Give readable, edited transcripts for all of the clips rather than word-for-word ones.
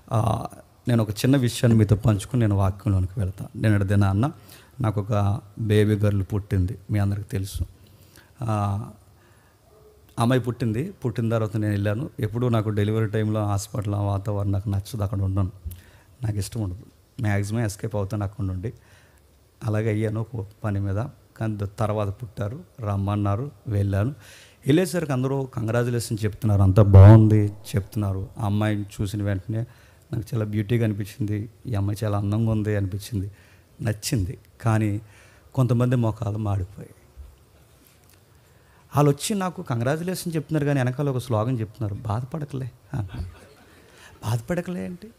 ఆ, నేను ఒక చిన్న విషయాన్ని మీతో పంచుకుని నేను వాక్యంలోనికి వెళ్తాను. నేను అడిగిన అన్న, నాకు ఒక బేబీ గర్ల్ పుట్టింది, మీ అందరికి తెలుసు. ఆ, అమ్మాయి పుట్టిన తర్వాత నేను వెళ్ళాను. ఎప్పుడూ నాకు డెలివరీ టైంలో హాస్పిటల్ వాతావరణం నాకు నచ్చదు, అక్కడ ఉండను, నాకు ఇష్టం ఉండదు. మ్యాక్సిమం ఎస్కేప్ అవుతాను అక్కడ నుండి. అలాగే అయ్యాను పని మీద. కానీ తర్వాత పుట్టారు, రమ్మన్నారు, వెళ్ళాను. వెళ్ళేసరికి అందరూ కంగ్రాచులేషన్ చెప్తున్నారు, అంతా బాగుంది చెప్తున్నారు. ఆ అమ్మాయిని చూసిన వెంటనే నాకు చాలా బ్యూటీగా అనిపించింది, ఈ అమ్మాయి చాలా అందంగా ఉంది అనిపించింది, నచ్చింది. కానీ కొంతమంది మొఖాలు మాడిపోయాయి. వాళ్ళు వచ్చి నాకు కంగ్రాచులేషన్ చెప్తున్నారు, కానీ వెనకాల ఒక స్లోగన్ చెప్తున్నారు, బాధపడకలే. బాధపడకలే ఏంటి?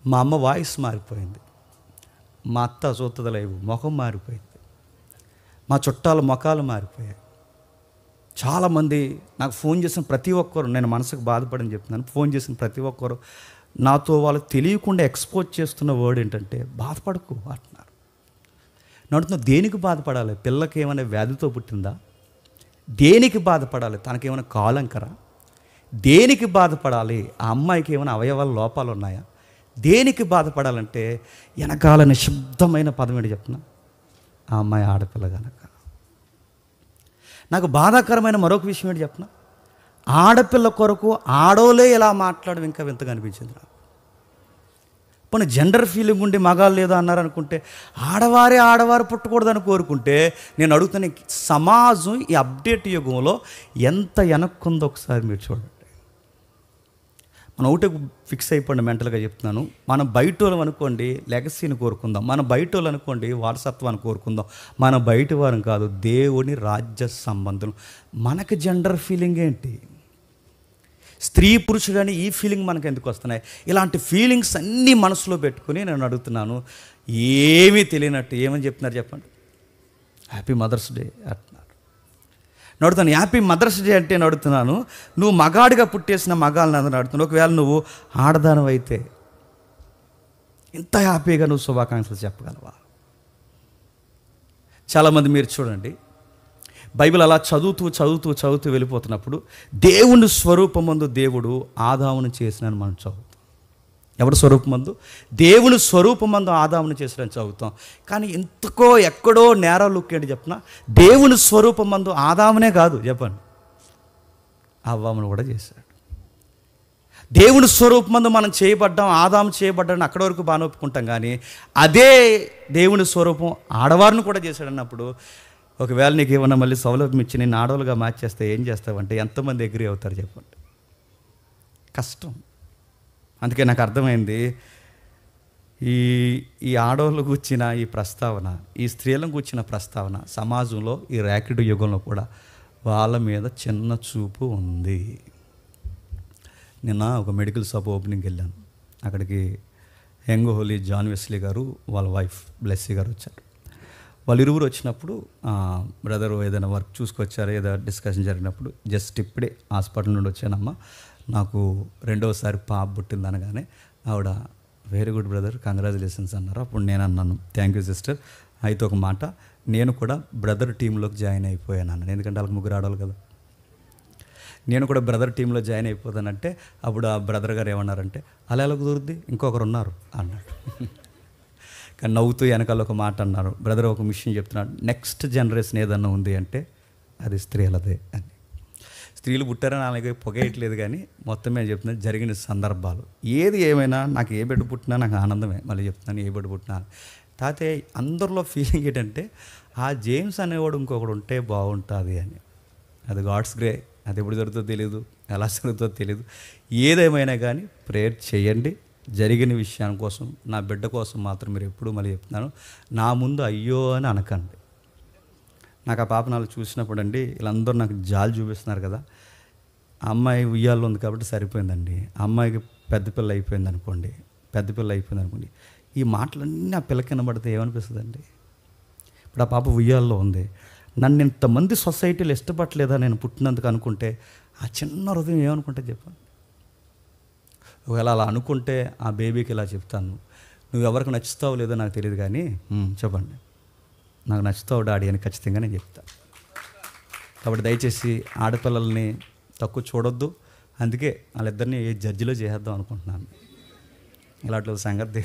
మా అమ్మ వాయిస్ మారిపోయింది, మా అత్త సూత్తదలేవు ముఖం మారిపోయింది, మా చుట్టాల ముఖాలు మారిపోయాయి. చాలామంది నాకు ఫోన్ చేసిన ప్రతి ఒక్కరు, నేను మనసుకు బాధపడని చెప్తున్నాను, ఫోన్ చేసిన ప్రతి ఒక్కరు నాతో వాళ్ళు తెలియకుండా ఎక్స్పోజ్ చేస్తున్న వర్డ్ ఏంటంటే బాధపడకు అంటున్నారు. నడుతున్న దేనికి బాధపడాలి? పిల్లకి ఏమైనా వ్యాధితో పుట్టిందా? దేనికి బాధపడాలి? తనకేమైనా కాలంకరా? దేనికి బాధపడాలి? ఆ అమ్మాయికి ఏమైనా అవయవాల లోపాలు ఉన్నాయా? దేనికి బాధపడాలంటే వెనకాల నిశ్శబ్దమైన పదం ఏంటి చెప్తున్నా, ఆ అమ్మాయి ఆడపిల్ల కనుక. నాకు బాధాకరమైన మరొక విషయం ఏంటి చెప్పిన, ఆడపిల్ల కొరకు ఆడోలే ఇలా మాట్లాడడం ఇంకా వింతగా అనిపించింది నాకు. పోనీ జెండర్ ఫీలింగ్ ఉండి మగాళ్ళు లేదో అన్నారు అనుకుంటే, ఆడవారు పుట్టకూడదని కోరుకుంటే, నేను అడుగుతున్న సమాజం ఈ అప్డేట్ యుగంలో ఎంత వెనక్కుందో ఒకసారి మీరు చూడండి. మనం ఒకటే ఫిక్స్ అయిపోండి, మెంటల్గా చెప్తున్నాను. మనం బయటోళ్ళం అనుకోండి లెగసీని కోరుకుందాం, మన బయటోళ్ళు అనుకోండి వారసత్వాన్ని కోరుకుందాం. మన బయట వారం కాదు, దేవుని రాజ్య సంబంధం. మనకి జెండర్ ఫీలింగ్ ఏంటి? స్త్రీ పురుషుడని ఈ ఫీలింగ్ మనకు ఎందుకు వస్తున్నాయి? ఇలాంటి ఫీలింగ్స్ అన్నీ మనసులో పెట్టుకుని నేను అడుగుతున్నాను. ఏమీ తెలియనట్టు ఏమని చెప్తున్నారు చెప్పండి? హ్యాపీ మదర్స్ డే అంటున్నారు. నడుతాను హ్యాపీ మదర్స్ డే అంటే నడుతున్నాను, నువ్వు మగాడిగా పుట్టేసిన మగాళ్ళని అందరూ నడుతున్నావు. ఒకవేళ నువ్వు ఆడదానం అయితే ఇంత హ్యాపీగా నువ్వు శుభాకాంక్షలు చెప్పగలవా? చాలామంది మీరు చూడండి, బైబిల్ అలా చదువుతూ వెళ్ళిపోతున్నప్పుడు దేవుని స్వరూపమందు దేవుడు ఆదామును చేసినని మనం చదువుతాం. ఎవరి స్వరూపమందు? దేవుని స్వరూపమందు ఆదామును చేసినని చదువుతాం. కానీ ఎంతకో ఎక్కడో నేర లుక్ ఏంటి చెప్పిన, దేవుని స్వరూపమందు ఆదామునే కాదు చెప్పండి, అవ్వమును కూడా చేశాడు. దేవుని స్వరూపమందు మనం చేయబడ్డాం, ఆదాము చేయబడ్డాడని అక్కడి వరకు బాగా ఒప్పుకుంటాం. కానీ అదే దేవుని స్వరూపం ఆడవారిని కూడా చేశాడు అన్నప్పుడు, ఒకవేళ నీకు ఏమన్నా మళ్ళీ సౌలభ్యం ఇచ్చి నేను ఆడవాళ్ళుగా మార్చేస్తే ఏం చేస్తావంటే ఎంతమంది అగ్రీ అవుతారు చెప్పండి? కష్టం. అందుకే నాకు అర్థమైంది, ఈ ఆడవాళ్ళు కూర్చిన ఈ ప్రస్తావన, ఈ స్త్రీలను కూర్చిన ప్రస్తావన సమాజంలో ఈ ర్యాకెట్ యుగంలో కూడా వాళ్ళ మీద చిన్న చూపు ఉంది. నిన్న ఒక మెడికల్ షాప్ ఓపెనింగ్కి వెళ్ళాను. అక్కడికి యంగ్ హోలీ జాన్ వెస్లీ గారు వాళ్ళ వైఫ్ బ్లెస్సీ గారు వచ్చారు. వాళ్ళు ఇరువురు వచ్చినప్పుడు బ్రదర్ ఏదైనా వర్క్ చూసుకొచ్చారు, ఏదో డిస్కషన్ జరిగినప్పుడు, జస్ట్ ఇప్పుడే హాస్పిటల్ నుండి వచ్చానమ్మా, నాకు రెండోసారి పాప పుట్టింది అనగానే ఆవిడ వెరీ గుడ్ బ్రదర్ కంగ్రాచులేషన్స్ అన్నారు. అప్పుడు నేను అన్నాను థ్యాంక్ యూ సిస్టర్, అయితే ఒక మాట, నేను కూడా బ్రదర్ టీంలోకి జాయిన్ అయిపోయాను అన్నాను. ఎందుకంటే వాళ్ళకి ముగ్గురు ఆడవాళ్ళు కదా, నేను కూడా బ్రదర్ టీంలో జాయిన్ అయిపోతానంటే అప్పుడు ఆ బ్రదర్ గారు ఏమన్నారంటే, అలా ఎలా కుదురుద్ది, ఇంకొకరు ఉన్నారు అన్నాడు. కానీ నవ్వుతూ వెనకాల ఒక మాట అన్నారు, బ్రదర్ ఒక విషయం చెప్తున్నాడు, నెక్స్ట్ జనరేషన్ ఏదన్నా ఉంది అంటే అది స్త్రీలదే అని. స్త్రీలు పుట్టారని అలాగే పొగేయట్లేదు, కానీ మొత్తం మీద చెప్తున్నాను జరిగిన సందర్భాలు. ఏది ఏమైనా నాకు ఏ బిడ్డ పుట్టినా నాకు ఆనందమే. మళ్ళీ చెప్తున్నాను, ఏ బిడ్డ పుట్టినా. తాతే అందరిలో ఫీలింగ్ ఏంటంటే ఆ జేమ్స్ అనేవాడు ఇంకొకడు ఉంటే బాగుంటుంది అని. అది గాడ్స్ గ్రే, అది ఎప్పుడు జరుగుతుందో తెలియదు, ఎలా జరుగుతుందో తెలియదు. ఏదేమైనా కానీ ప్రేయర్ చేయండి. జరిగిన విషయం కోసం, నా బిడ్డ కోసం మాత్రం మీరు ఎప్పుడు మళ్ళీ చెప్తున్నాను, నా ముందు అయ్యో అని అనకండి. నాకు ఆ పాప నాలుగు చూసినప్పుడు అండి, వీళ్ళందరూ నాకు జాలి చూపిస్తున్నారు కదా, అమ్మాయి ఉయ్యాల్లో ఉంది కాబట్టి సరిపోయిందండి, అమ్మాయికి పెద్ద పిల్ల అయిపోయింది అనుకోండి, ఈ మాటలన్నీ ఆ పిల్లకి వినబడితే ఏమనిపిస్తుందండి? ఇప్పుడు ఆ పాప ఉయ్యాల్లో ఉంది, నన్ను ఇంతమంది సొసైటీలో ఇష్టపడలేదా నేను పుట్టినందుకు అనుకుంటే ఆ చిన్న హృదయం ఏమనుకుంటే చెప్పండి. ఒకవేళ అలా అనుకుంటే ఆ బేబీకి ఇలా చెప్తాను, నువ్వు ఎవరికి నచ్చుతావో లేదో నాకు తెలియదు, కానీ చెప్పండి నాకు నచ్చుతావు డాడీ అని ఖచ్చితంగా నేను చెప్తాను. కాబట్టి దయచేసి ఆడపిల్లల్ని తక్కువ చూడొద్దు, అందుకే వాళ్ళిద్దరిని జడ్జిలో చేసేద్దాం అనుకుంటున్నాను. ఇలాంటి సంగతి